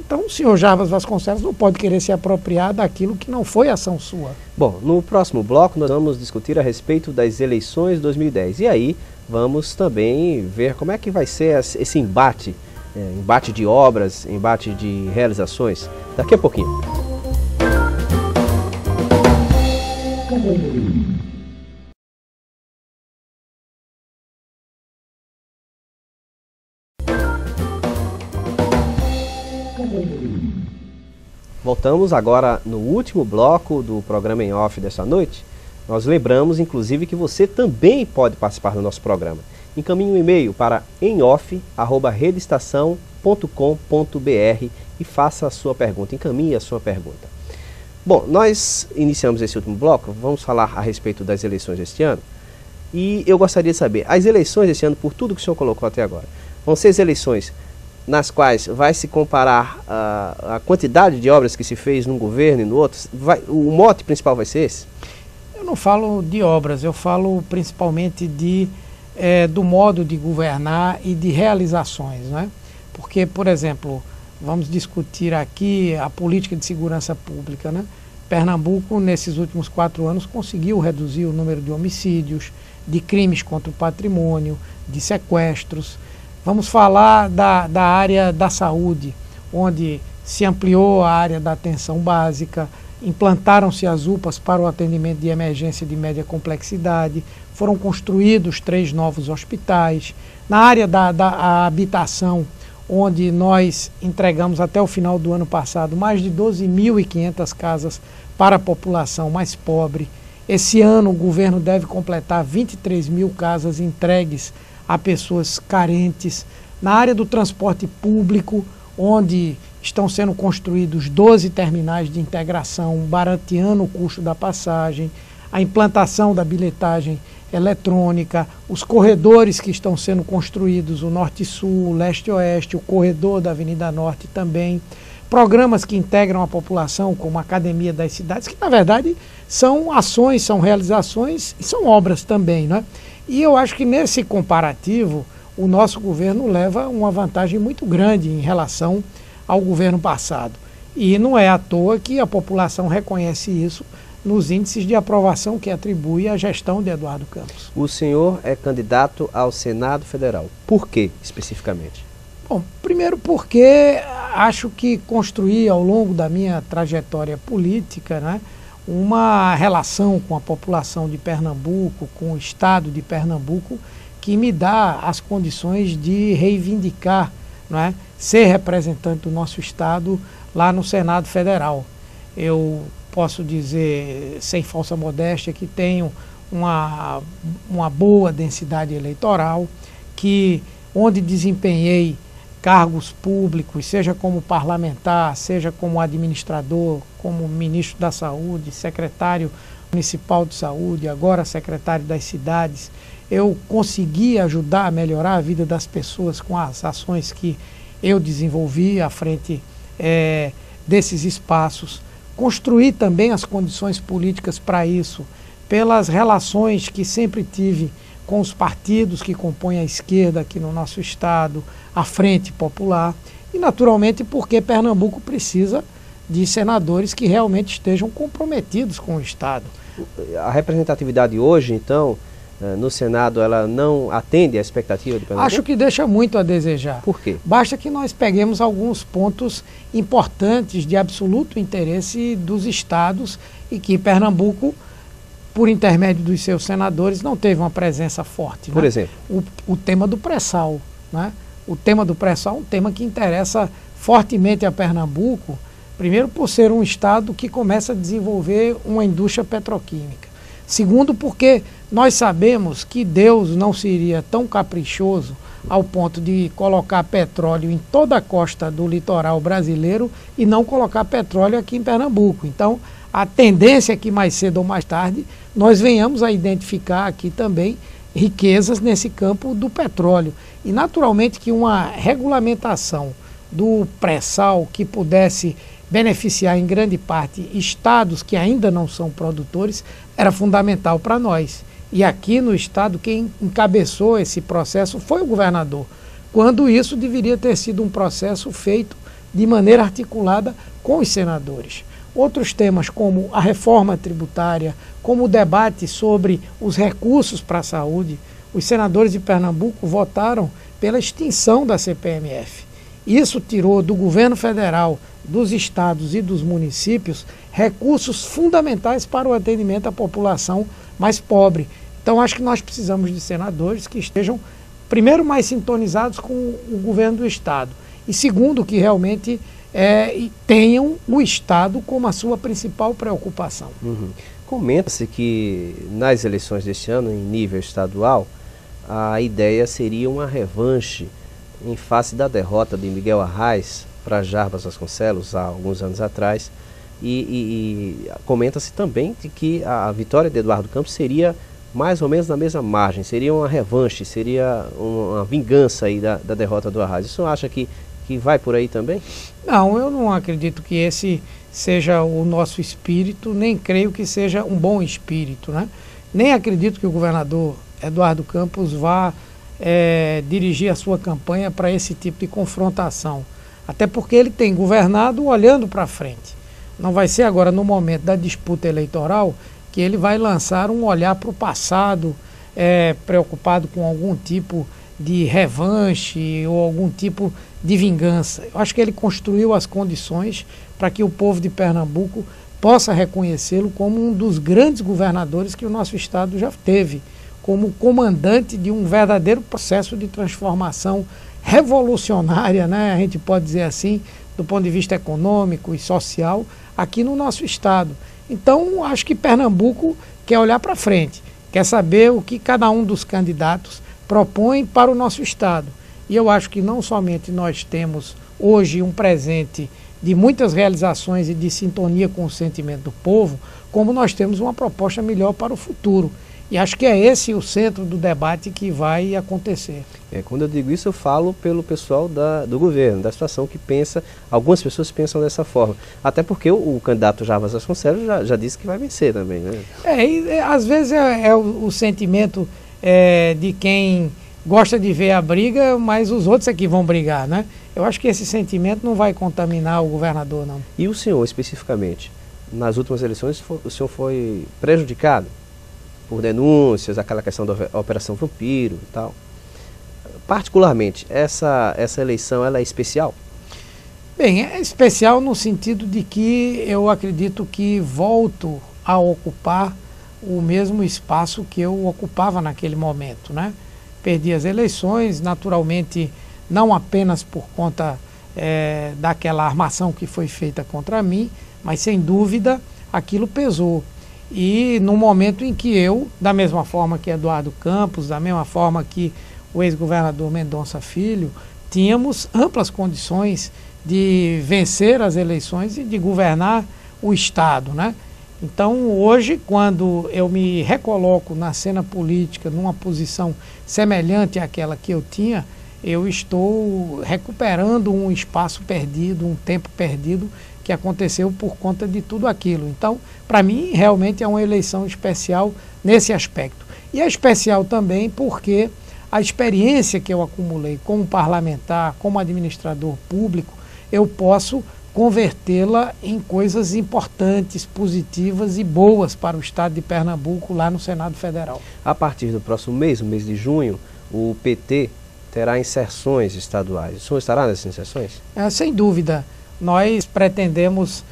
Então o senhor Jarbas Vasconcelos não pode querer se apropriar daquilo que não foi ação sua. Bom, no próximo bloco nós vamos discutir a respeito das eleições de 2010. E aí vamos também ver como é que vai ser esse embate, embate de obras, embate de realizações, daqui a pouquinho. Voltamos agora no último bloco do programa em off dessa noite. Nós lembramos, inclusive, que você também pode participar do nosso programa. Encaminhe um e-mail para emoff@redestação.com.br e faça a sua pergunta, encaminhe a sua pergunta. Bom, nós iniciamos esse último bloco, vamos falar a respeito das eleições deste ano. E eu gostaria de saber, as eleições deste ano, por tudo que o senhor colocou até agora, vão ser as eleições nas quais vai se comparar a quantidade de obras que se fez num governo e no outro? O mote principal vai ser esse? Eu não falo de obras, eu falo principalmente do modo de governar e de realizações, né? Porque, por exemplo, vamos discutir aqui a política de segurança pública, né? Pernambuco, nesses últimos 4 anos, conseguiu reduzir o número de homicídios, de crimes contra o patrimônio, de sequestros. Vamos falar da área da saúde, onde se ampliou a área da atenção básica, implantaram-se as UPAs para o atendimento de emergência de média complexidade, foram construídos 3 novos hospitais. Na área da habitação, onde nós entregamos até o final do ano passado mais de 12.500 casas para a população mais pobre. Esse ano o governo deve completar 23.000 casas entregues a pessoas carentes. Na área do transporte público, onde estão sendo construídos 12 terminais de integração, barateando o custo da passagem, a implantação da bilhetagem eletrônica, os corredores que estão sendo construídos, o Norte-Sul, o Leste-Oeste, o corredor da Avenida Norte também, programas que integram a população, como a Academia das Cidades, que na verdade são ações, são realizações e são obras também, né? E eu acho que nesse comparativo, o nosso governo leva uma vantagem muito grande em relação ao governo passado. E não é à toa que a população reconhece isso nos índices de aprovação que atribui à gestão de Eduardo Campos. O senhor é candidato ao Senado Federal. Por quê, especificamente? Bom, primeiro porque acho que construí ao longo da minha trajetória política, né, uma relação com a população de Pernambuco, com o estado de Pernambuco, que me dá as condições de reivindicar, não é, ser representante do nosso estado lá no Senado Federal. Eu posso dizer, sem falsa modéstia, que tenho uma boa densidade eleitoral, que onde desempenhei cargos públicos, seja como parlamentar, seja como administrador, como ministro da Saúde, secretário municipal de saúde, agora secretário das cidades, eu consegui ajudar a melhorar a vida das pessoas com as ações que eu desenvolvi à frente desses espaços. Construir também as condições políticas para isso, pelas relações que sempre tive com os partidos que compõem a esquerda aqui no nosso estado, a Frente Popular, e naturalmente porque Pernambuco precisa de senadores que realmente estejam comprometidos com o estado. A representatividade hoje, então, no Senado, ela não atende à expectativa de Pernambuco? Acho que deixa muito a desejar. Por quê? Basta que nós peguemos alguns pontos importantes de absoluto interesse dos estados e que Pernambuco, por intermédio dos seus senadores, não teve uma presença forte. Por exemplo? O tema do pré-sal, né? O tema do pré-sal é um tema que interessa fortemente a Pernambuco, primeiro por ser um estado que começa a desenvolver uma indústria petroquímica. Segundo, porque nós sabemos que Deus não seria tão caprichoso ao ponto de colocar petróleo em toda a costa do litoral brasileiro e não colocar petróleo aqui em Pernambuco. Então, a tendência é que mais cedo ou mais tarde nós venhamos a identificar aqui também riquezas nesse campo do petróleo. E naturalmente que uma regulamentação do pré-sal que pudesse beneficiar em grande parte estados que ainda não são produtores era fundamental para nós. E aqui no estado quem encabeçou esse processo foi o governador, quando isso deveria ter sido um processo feito de maneira articulada com os senadores. Outros temas como a reforma tributária, como o debate sobre os recursos para a saúde. Os senadores de Pernambuco votaram pela extinção da CPMF. Isso tirou do governo federal, dos estados e dos municípios recursos fundamentais para o atendimento à população mais pobre. Então acho que nós precisamos de senadores que estejam, primeiro, mais sintonizados com o governo do estado e segundo, que realmente tenham o estado como a sua principal preocupação. Comenta-se que nas eleições deste ano, em nível estadual, a ideia seria uma revanche em face da derrota de Miguel Arraes para Jarbas Vasconcelos há alguns anos atrás, e comenta-se também de que a vitória de Eduardo Campos seria mais ou menos na mesma margem, seria uma revanche, seria uma vingança aí da derrota do Arraes. Isso acha que vai por aí também? Não, eu não acredito que esse seja o nosso espírito, nem creio que seja um bom espírito, né? Nem acredito que o governador Eduardo Campos vá dirigir a sua campanha para esse tipo de confrontação. Até porque ele tem governado olhando para frente. Não vai ser agora, no momento da disputa eleitoral, que ele vai lançar um olhar para o passado, preocupado com algum tipo de revanche ou algum tipo de vingança. Eu acho que ele construiu as condições para que o povo de Pernambuco possa reconhecê-lo como um dos grandes governadores que o nosso estado já teve, como comandante de um verdadeiro processo de transformação revolucionária, né? A gente pode dizer assim, do ponto de vista econômico e social, aqui no nosso estado. Então, acho que Pernambuco quer olhar para frente, quer saber o que cada um dos candidatos propõe para o nosso estado. E eu acho que não somente nós temos hoje um presente de muitas realizações e de sintonia com o sentimento do povo, como nós temos uma proposta melhor para o futuro. E acho que é esse o centro do debate que vai acontecer. Quando eu digo isso, eu falo pelo pessoal do governo, da situação que pensa, algumas pessoas pensam dessa forma. Até porque o candidato Jarbas Vasconcelos já disse que vai vencer também, né? Às vezes o sentimento de quem gosta de ver a briga, mas os outros é que vão brigar, né? Eu acho que esse sentimento não vai contaminar o governador, não. E o senhor, especificamente, nas últimas eleições, o senhor foi prejudicado por denúncias, aquela questão da Operação Vampiro e tal. Particularmente, essa eleição, ela é especial? Bem, é especial no sentido de que eu acredito que volto a ocupar o mesmo espaço que eu ocupava naquele momento, né? Perdi as eleições, naturalmente, não apenas por conta daquela armação que foi feita contra mim, mas sem dúvida aquilo pesou. E no momento em que eu, da mesma forma que Eduardo Campos, da mesma forma que o ex-governador Mendonça Filho, tínhamos amplas condições de vencer as eleições e de governar o estado, né? Então hoje, quando eu me recoloco na cena política numa posição semelhante àquela que eu tinha, eu estou recuperando um espaço perdido, um tempo perdido que aconteceu por conta de tudo aquilo. Então, para mim, realmente é uma eleição especial nesse aspecto. E é especial também porque a experiência que eu acumulei como parlamentar, como administrador público, eu posso convertê-la em coisas importantes, positivas e boas para o estado de Pernambuco lá no Senado Federal. A partir do próximo mês, no mês de junho, o PT terá inserções estaduais. O senhor estará nessas inserções? Sem dúvida. Nós pretendemos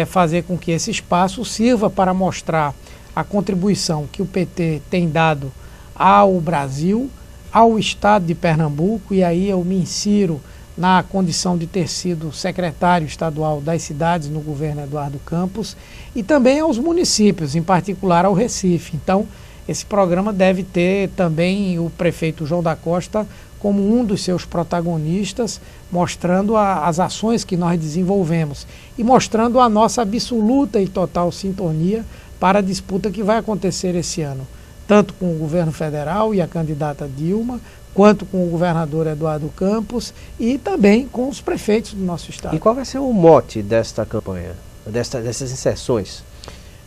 fazer com que esse espaço sirva para mostrar a contribuição que o PT tem dado ao Brasil, ao estado de Pernambuco, e aí eu me insiro na condição de ter sido secretário estadual das cidades no governo Eduardo Campos, e também aos municípios, em particular ao Recife. Então, esse programa deve ter também o prefeito João da Costa como um dos seus protagonistas, mostrando as ações que nós desenvolvemos e mostrando a nossa absoluta e total sintonia para a disputa que vai acontecer esse ano, tanto com o governo federal e a candidata Dilma, quanto com o governador Eduardo Campos e também com os prefeitos do nosso estado. E qual vai ser o mote desta campanha, dessas inserções?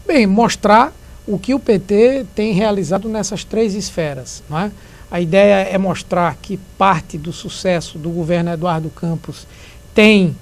Bem, mostrar o que o PT tem realizado nessas três esferas, não é? A ideia é mostrar que parte do sucesso do governo Eduardo Campos tem